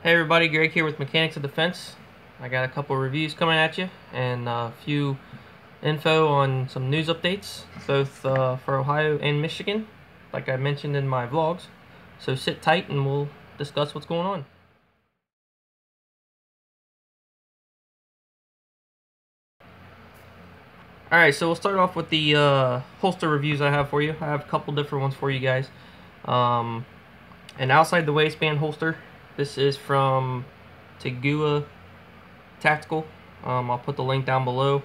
Hey everybody, Greg here with Mechanics of Defense. I got a couple of reviews coming at you and a few info on some news updates, both for Ohio and Michigan, like I mentioned in my vlogs. So sit tight and we'll discuss what's going on. Alright, so we'll start off with the holster reviews I have for you. I have a couple different ones for you guys. An outside the waistband holster. This is from Tagua Tactical. I'll put the link down below.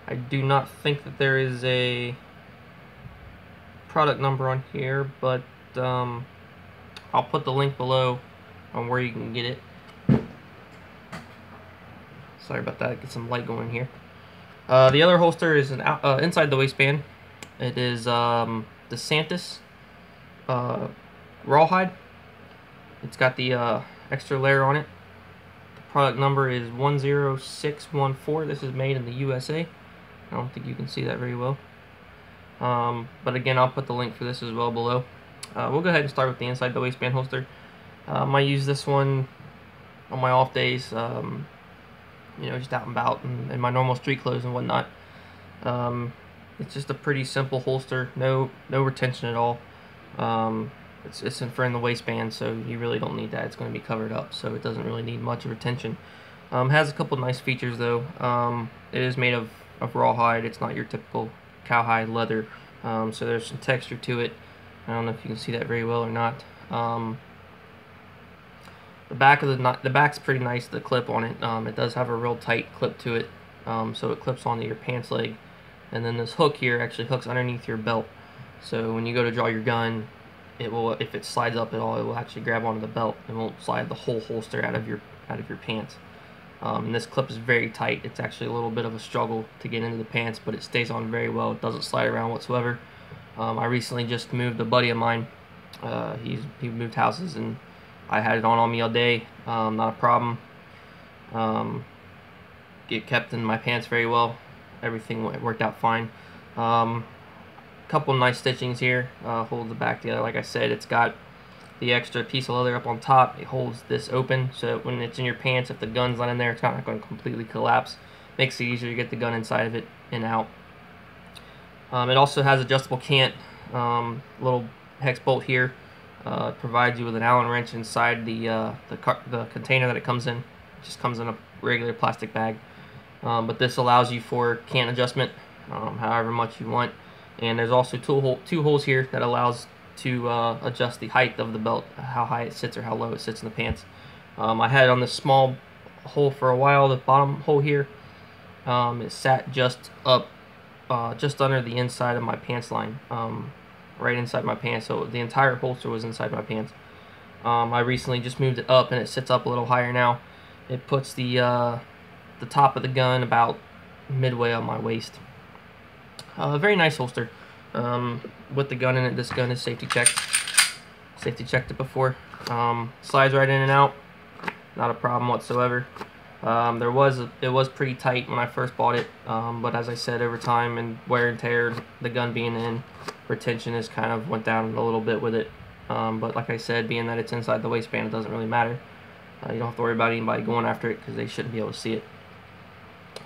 I do not think that there is a product number on here, but I'll put the link below on where you can get it. Sorry about that, get some light going here. The other holster is inside the waistband. It is the Santis Rawhide. It's got the extra layer on it. The product number is 10614. This is made in the USA. I don't think you can see that very well. But again, I'll put the link for this as well below. We'll go ahead and start with the inside the waistband holster. I use this one on my off days, you know, just out and about in my normal street clothes and whatnot. It's just a pretty simple holster, no retention at all. It's in the waistband, so you really don't need that. It's going to be covered up, so it doesn't really need much of retention. Has a couple nice features though. It is made of rawhide. It's not your typical cowhide leather, so there's some texture to it. I don't know if you can see that very well or not. The back's pretty nice. The clip on it, it does have a real tight clip to it, so it clips onto your pants leg, and then this hook here actually hooks underneath your belt. So when you go to draw your gun, it will, if it slides up at all, it will actually grab onto the belt. It won't slide the whole holster out of your pants. And this clip is very tight. It's actually a little bit of a struggle to get into the pants, but it stays on very well. It doesn't slide around whatsoever. I recently just moved a buddy of mine. He moved houses, and I had it on me all day. Not a problem. It kept in my pants very well. Everything worked out fine. Couple nice stitchings here, hold the back together. Like I said, it's got the extra piece of leather up on top. It holds this open, so when it's in your pants, if the gun's not in there, it's not going to completely collapse. Makes it easier to get the gun inside of it and out. It also has adjustable cant, little hex bolt here. Provides you with an Allen wrench inside the container that it comes in. It just comes in a regular plastic bag, but this allows you for cant adjustment, however much you want. And there's also two holes here that allows to adjust the height of the belt, how high it sits or how low it sits in the pants. I had it on this small hole for a while, the bottom hole here. It sat just up, just under the inside of my pants line, right inside my pants, so the entire holster was inside my pants. I recently just moved it up, and it sits up a little higher now. It puts the top of the gun about midway on my waist. Very nice holster. With the gun in it, this gun is safety checked. Safety checked it before. Slides right in and out. Not a problem whatsoever. It was pretty tight when I first bought it, but as I said, over time and wear and tear, the gun being in, retention has kind of went down a little bit with it. But like I said, being that it's inside the waistband, it doesn't really matter. You don't have to worry about anybody going after it because they shouldn't be able to see it.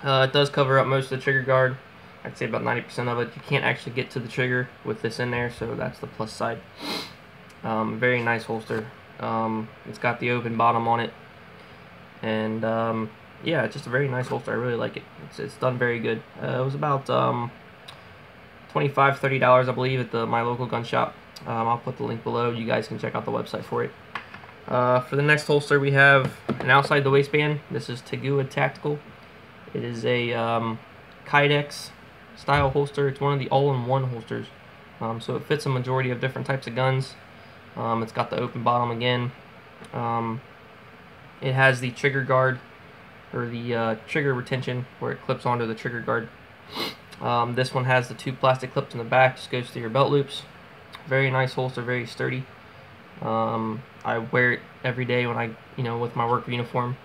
It does cover up most of the trigger guard. I'd say about 90% of it. You can't actually get to the trigger with this in there, so that's the plus side. Very nice holster. It's got the open bottom on it, and yeah, it's just a very nice holster. I really like it. It's done very good. It was about $25–30, I believe, at my local gun shop. I'll put the link below. You guys can check out the website for it. For the next holster, we have an outside the waistband. This is Tagua Tactical. It is a Kydex style holster. It's one of the all-in-one holsters, so it fits a majority of different types of guns. It's got the open bottom again. It has the trigger guard, or the trigger retention, where it clips onto the trigger guard. This one has the two plastic clips in the back, just goes through your belt loops. Very nice holster, very sturdy. I wear it every day when with my work uniform.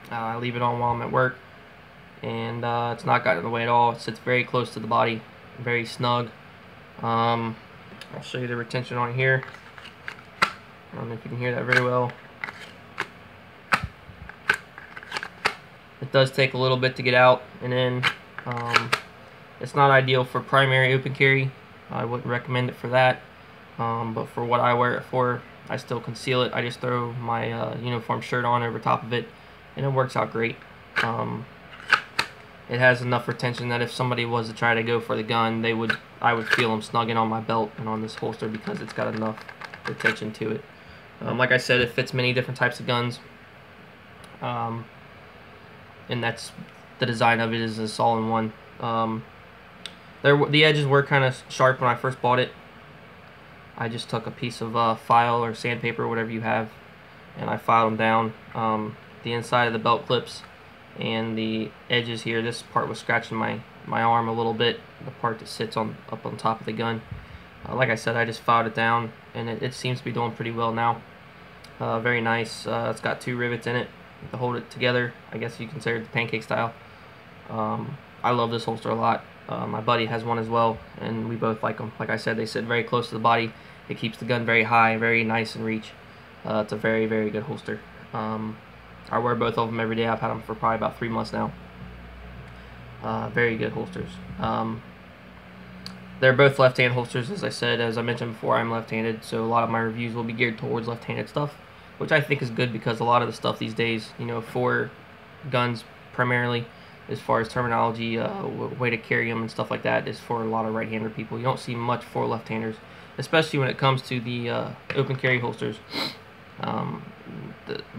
I leave it on while I'm at work, and it's not gotten in the way at all. It sits very close to the body, very snug. I'll show you the retention on here. I don't know if you can hear that very well. It does take a little bit to get out and in. It's not ideal for primary open carry. I wouldn't recommend it for that. But for what I wear it for, I still conceal it. I just throw my uniform shirt on over top of it, and it works out great. It has enough retention that if somebody was to try to go for the gun, I would feel them snugging on my belt and on this holster because it's got enough retention to it. Like I said, it fits many different types of guns, and that's the design of it, is this all-in-one. The edges were kind of sharp when I first bought it. I just took a piece of file or sandpaper or whatever you have, and I filed them down. The inside of the belt clips and the edges here, this part was scratching my arm a little bit, the part that sits up on top of the gun. Like I said, I just filed it down, and it seems to be doing pretty well now. Very nice. It's got 2 rivets in it to hold it together. I guess you consider it the pancake style. I love this holster a lot. My buddy has one as well, and we both like them. Like I said, they sit very close to the body. It keeps the gun very high, very nice in reach. It's a very, very good holster. I wear both of them every day. I've had them for probably about 3 months now. Very good holsters. They're both left-hand holsters, as I said. As I mentioned before, I'm left-handed, so a lot of my reviews will be geared towards left-handed stuff, which I think is good because a lot of the stuff these days, for guns primarily, as far as terminology, way to carry them and stuff like that, is for a lot of right-hander people. You don't see much for left-handers, especially when it comes to the open carry holsters.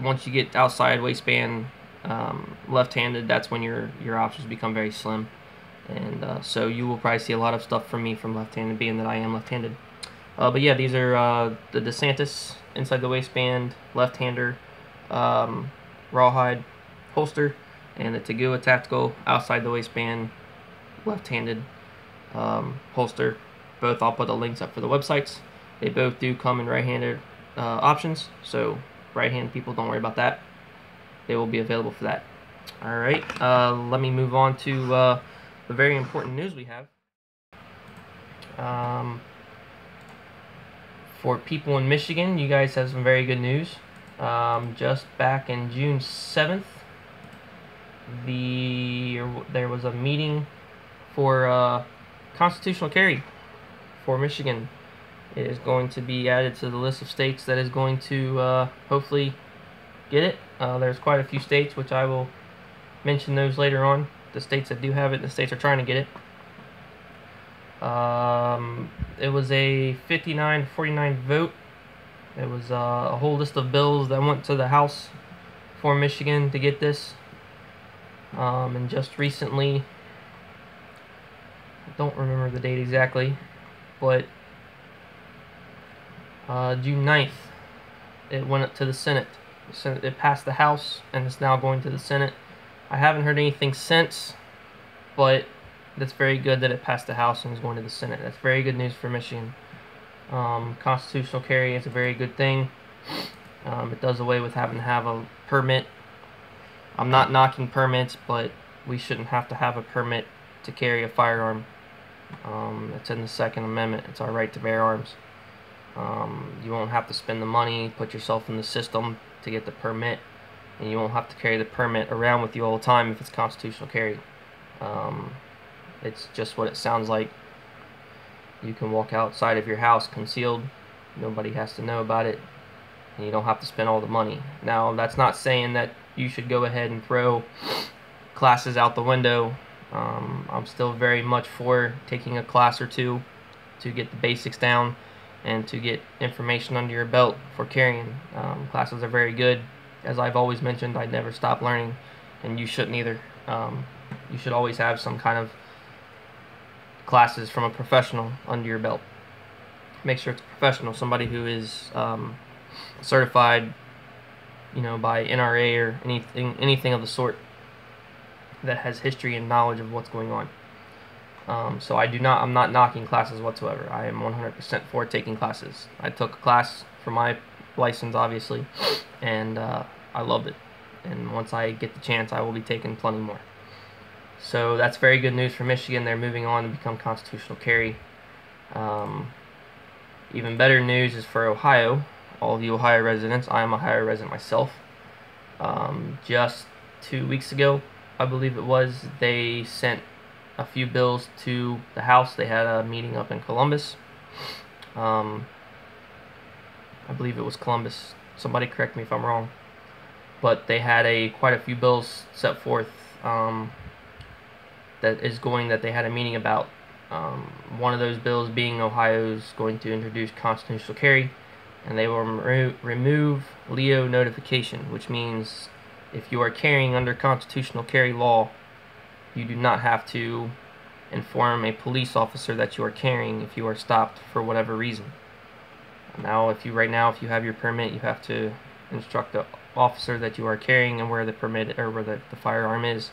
Once you get outside waistband left-handed, that's when your options become very slim, and so you will probably see a lot of stuff from me from left-handed, being that I am left-handed. But yeah, these are the Santis inside the waistband left-hander rawhide holster, and the Tagua Tactical outside the waistband left-handed holster. Both, I'll put the links up for the websites. They both do come in right-handed options, so right-handed people, don't worry about that. They will be available for that. Alright, let me move on to the very important news we have. For people in Michigan, you guys have some very good news. Just back in June 7th, there was a meeting for constitutional carry for Michigan. It is going to be added to the list of states that is going to hopefully get it. There's quite a few states, which I will mention those later on. The states that do have it, the states are trying to get it. It was a 59-49 vote. It was a whole list of bills that went to the House for Michigan to get this. And just recently, I don't remember the date exactly, but June 9th, it went up to the Senate. It passed the House, and it's now going to the Senate. I haven't heard anything since, but that's very good that it passed the House and is going to the Senate. That's very good news for Michigan. Constitutional carry is a very good thing. It does away with having to have a permit. I'm not knocking permits, but we shouldn't have to have a permit to carry a firearm. It's in the Second Amendment. It's our right to bear arms. You won't have to spend the money, put yourself in the system to get the permit, and you won't have to carry the permit around with you all the time if it's constitutional carry. It's just what it sounds like. You can walk outside of your house concealed. Nobody has to know about it, and you don't have to spend all the money. Now, that's not saying that you should go ahead and throw classes out the window. I'm still very much for taking a class or two to get the basics down and to get information under your belt for carrying. Classes are very good. As I've always mentioned, I never stop learning, and you shouldn't either. You should always have some kind of classes from a professional under your belt. Make sure it's a professional, somebody who is certified, by NRA or anything of the sort that has history and knowledge of what's going on. So I'm not knocking classes whatsoever. I am 100% for taking classes. I took a class for my license, obviously, and I loved it. And once I get the chance, I will be taking plenty more. So that's very good news for Michigan. They're moving on to become constitutional carry. Even better news is for Ohio. All of you Ohio residents. I am a Ohio resident myself. Just 2 weeks ago, I believe it was, they sent a few bills to the House. They had a meeting up in Columbus. I believe it was Columbus. Somebody correct me if I'm wrong. But they had quite a few bills set forth that they had a meeting about. One of those bills being Ohio's going to introduce constitutional carry, and they will remove Leo notification, which means if you are carrying under constitutional carry law, you do not have to inform a police officer that you are carrying if you are stopped for whatever reason. Now, if you have your permit, you have to instruct the officer that you are carrying and where the permit or where the firearm is,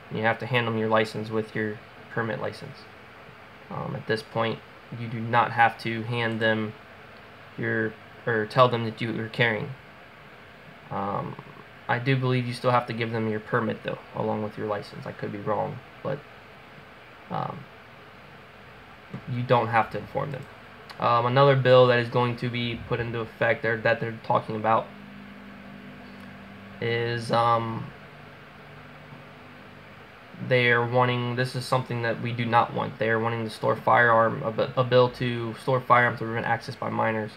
and you have to hand them your license with your permit license. At this point, you do not have to hand them or tell them that you are carrying. I do believe you still have to give them your permit though, along with your license. I could be wrong, but you don't have to inform them. Another bill that is going to be put into effect that they're talking about is they are wanting, this is something that we do not want, they are wanting to store a bill to store firearms to prevent access by minors,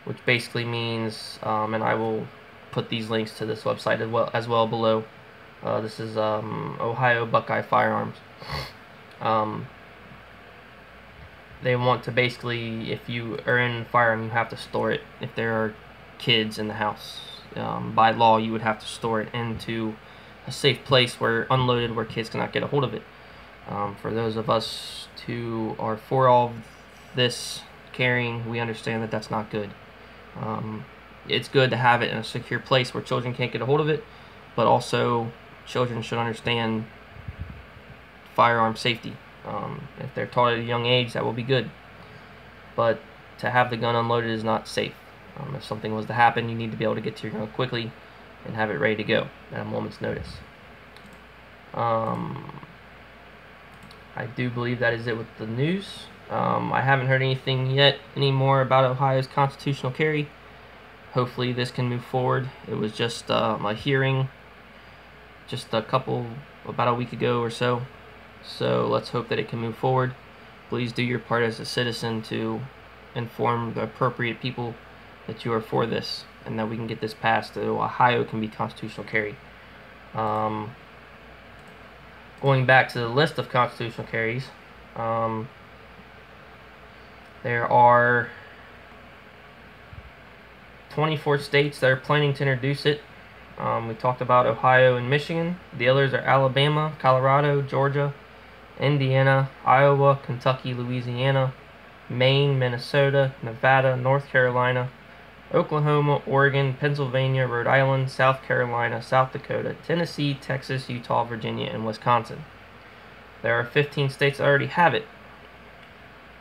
which basically means, and I will put these links to this website as well below. This is Ohio Buckeye Firearms. They want to basically, if you are in a firearm, you have to store it. If there are kids in the house, by law, you would have to store it into a safe place where kids cannot get a hold of it. For those of us who are for all of this carrying, we understand that that's not good. It's good to have it in a secure place where children can't get a hold of it, but also children should understand firearm safety. If they're taught at a young age, that will be good. But to have the gun unloaded is not safe. If something was to happen, you need to be able to get to your gun quickly and have it ready to go at a moment's notice. I do believe that is it with the news. I haven't heard anything yet anymore about Ohio's constitutional carry. Hopefully this can move forward. It was just a hearing just about a week ago or so. So let's hope that it can move forward. Please do your part as a citizen to inform the appropriate people that you are for this, and that we can get this passed so Ohio can be constitutional carry. Going back to the list of constitutional carries, there are 24 states that are planning to introduce it. We talked about Ohio and Michigan. The others are Alabama, Colorado, Georgia, Indiana, Iowa, Kentucky, Louisiana, Maine, Minnesota, Nevada, North Carolina, Oklahoma, Oregon, Pennsylvania, Rhode Island, South Carolina, South Dakota, Tennessee, Texas, Utah, Virginia, and Wisconsin. There are 15 states that already have it.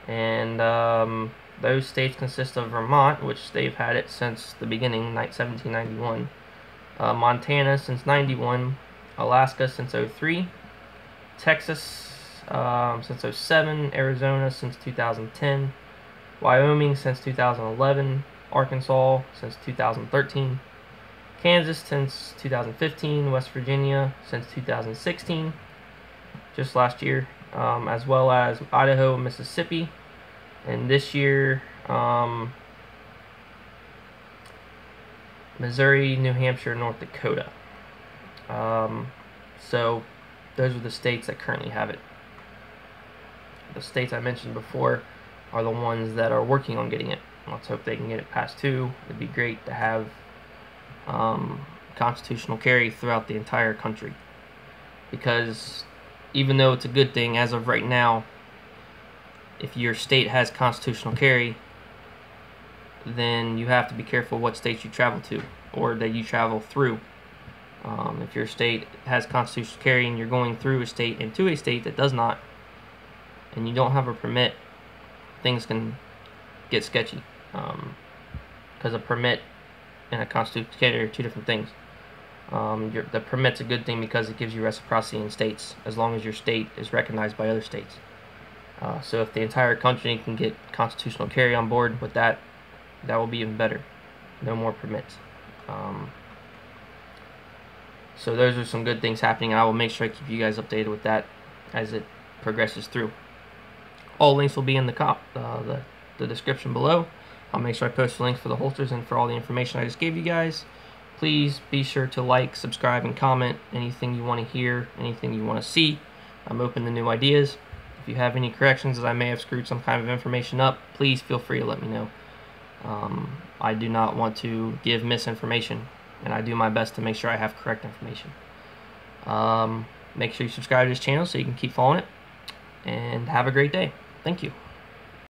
And those states consist of Vermont, which they've had it since the beginning, 1791. Montana since 91. Alaska since 03. Texas since 07. Arizona since 2010. Wyoming since 2011. Arkansas since 2013, Kansas since 2015, West Virginia since 2016, just last year, as well as Idaho and Mississippi, and this year Missouri, New Hampshire, North Dakota. So those are the states that currently have it. The states I mentioned before are the ones that are working on getting it. Let's hope they can get it passed too. It'd be great to have constitutional carry throughout the entire country, because even though it's a good thing as of right now, if your state has constitutional carry, then you have to be careful what states you travel to or that you travel through. If your state has constitutional carry and you're going through a state into a state that does not, and you don't have a permit, things can get sketchy. Because a permit and a constitutional carry are two different things. The permit's a good thing because it gives you reciprocity in states, as long as your state is recognized by other states. So if the entire country can get constitutional carry on board with that, that will be even better. No more permits. So those are some good things happening, and I will make sure I keep you guys updated with that as it progresses through. All links will be in the description below. I'll make sure I post the links for the holsters and for all the information I just gave you guys. Please be sure to like, subscribe, and comment anything you want to hear, anything you want to see. I'm open to new ideas. If you have any corrections that I may have screwed some kind of information up, please feel free to let me know. I do not want to give misinformation, and I do my best to make sure I have correct information. Make sure you subscribe to this channel so you can keep following it, and have a great day. Thank you.